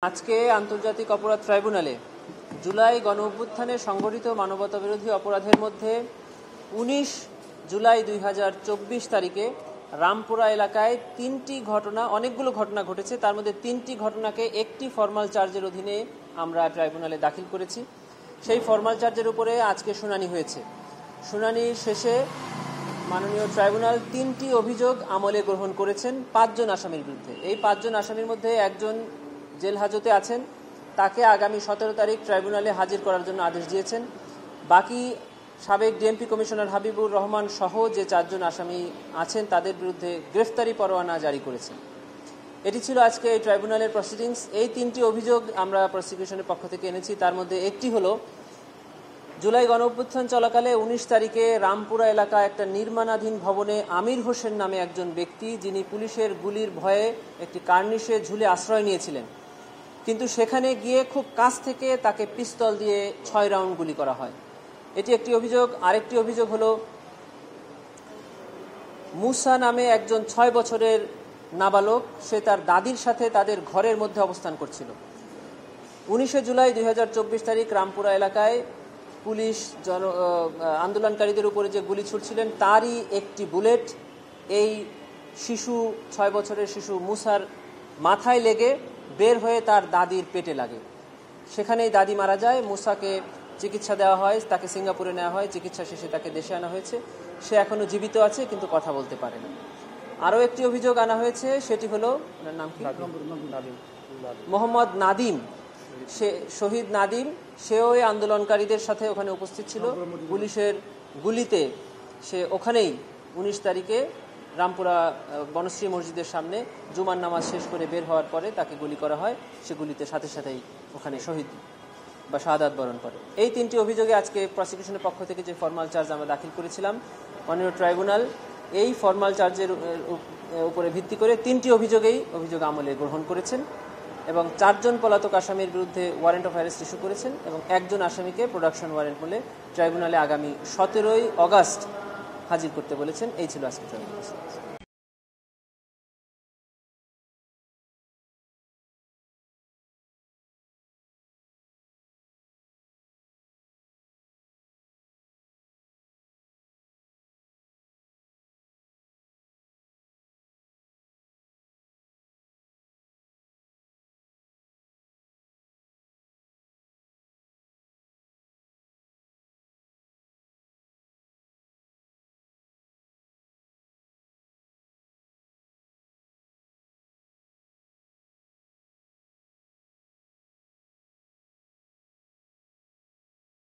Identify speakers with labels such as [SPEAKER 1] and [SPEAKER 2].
[SPEAKER 1] আজকে আন্তর্জাতিক অপরাধ ট্রাইব্যুনালে জুলাই গণঅভ্যুত্থানে সংঘটিত মানবতাবিরোধী অপরাধের মধ্যে ১৯ জুলাই ২০২৪ তারিখে রামপুরা এলাকায় অনেকগুলো ঘটনা ঘটেছে। তার মধ্যে ৩টি ঘটনাকে একটি ফরমাল চার্জের অধীনে আমরা ট্রাইব্যুনালে দাখিল করেছি। সেই ফরমাল চার্জের উপরে আজকে শুনানি হয়েছে। শুনানির শেষে মাননীয় ট্রাইব্যুনাল ৩টি অভিযোগ আমলে গ্রহণ করেছেন ৫ জন আসামির বিরুদ্ধে। এই ৫ জন আসামির মধ্যে একজন জেল হাজতে আছেন, তাকে আগামী ১৭ তারিখ ট্রাইব্যুনালে হাজির করার জন্য আদেশ দিয়েছেন। বাকি সাবেক ডিএমপি কমিশনার হাবিবুর রহমান সহ যে ৪ জন আসামি আছেন তাদের বিরুদ্ধে গ্রেফতারি পরোয়ানা জারি করেছেন। এটি ছিল আজকে এই ট্রাইব্যুনালের প্রসিডিংস। এই ৩টি অভিযোগ আমরা প্রসিকিউশনের পক্ষ থেকে এনেছি। তার মধ্যে একটি হলো, জুলাই গণঅভ্যুত্থান চলাকালে ১৯ তারিখে রামপুরা এলাকায় একটা নির্মাণাধীন ভবনে আমির হোসেন নামে একজন ব্যক্তি, যিনি পুলিশের গুলির ভয়ে একটি কার্নিশে ঝুলে আশ্রয় নিয়েছিলেন, কিন্তু সেখানে গিয়ে খুব কাছ থেকে তাকে পিস্তল দিয়ে ৬ রাউন্ড গুলি করা হয়। এটি একটি অভিযোগ। আরেকটি অভিযোগ হলো, মুসা নামে একজন ৬ বছরের নাবালক, সে তার দাদির সাথে তাদের ঘরের মধ্যে অবস্থান করছিল। ১৯ জুলাই ২০২৪ তারিখ রামপুরা এলাকায় পুলিশ আন্দোলনকারীদের উপরে যে গুলি ছুটছিলেন তারই একটি বুলেট এই ৬ বছরের শিশু মুসার মাথায় লেগে বের হয়ে তার দাদির পেটে লাগে। সেখানেই দাদি মারা যায়। মুসাকে চিকিৎসা দেওয়া হয়, তাকে সিঙ্গাপুরে নেওয়া হয়, চিকিৎসা শেষে তাকে দেশে আনা হয়েছে। সে এখনো জীবিত আছে, কিন্তু কথা বলতে পারে না। আরও একটি অভিযোগ আনা হয়েছে, সেটি হলো, নাম কি, মোহাম্মদ নাদিম, সে শহীদ নাদিম, সেও এই আন্দোলনকারীদের সাথে ওখানে উপস্থিত ছিল। পুলিশের গুলিতে সে ওখানেই ১৯ তারিখে রামপুরা বনশ্রী মসজিদের সামনে জুমার নামাজ শেষ করে বের হওয়ার পরে তাকে গুলি করা হয়। সে গুলিতে সাথে সাথেই ওখানে শহীদ বা শাহাদাত বরণ করে। এই ৩টি অভিযোগে আজকে প্রসিকিউশনের পক্ষ থেকে যে ফরমাল চার্জ আমরা দাখিল করেছিলাম, মাননীয় ট্রাইব্যুনাল এই ফরমাল চার্জের উপরে ভিত্তি করে ৩টি অভিযোগ আমলে গ্রহণ করেছেন এবং ৪ জন পলাতক আসামির বিরুদ্ধে ওয়ারেন্ট অফ অ্যারেস্ট ইস্যু করেছেন এবং একজন আসামিকে প্রোডাকশন ওয়ারেন্ট বলে ট্রাইব্যুনালে আগামী ১৭ আগস্ট হাজির করতে বলেছেন। এই ছিল আজকে ট্রাইব্যুনাল।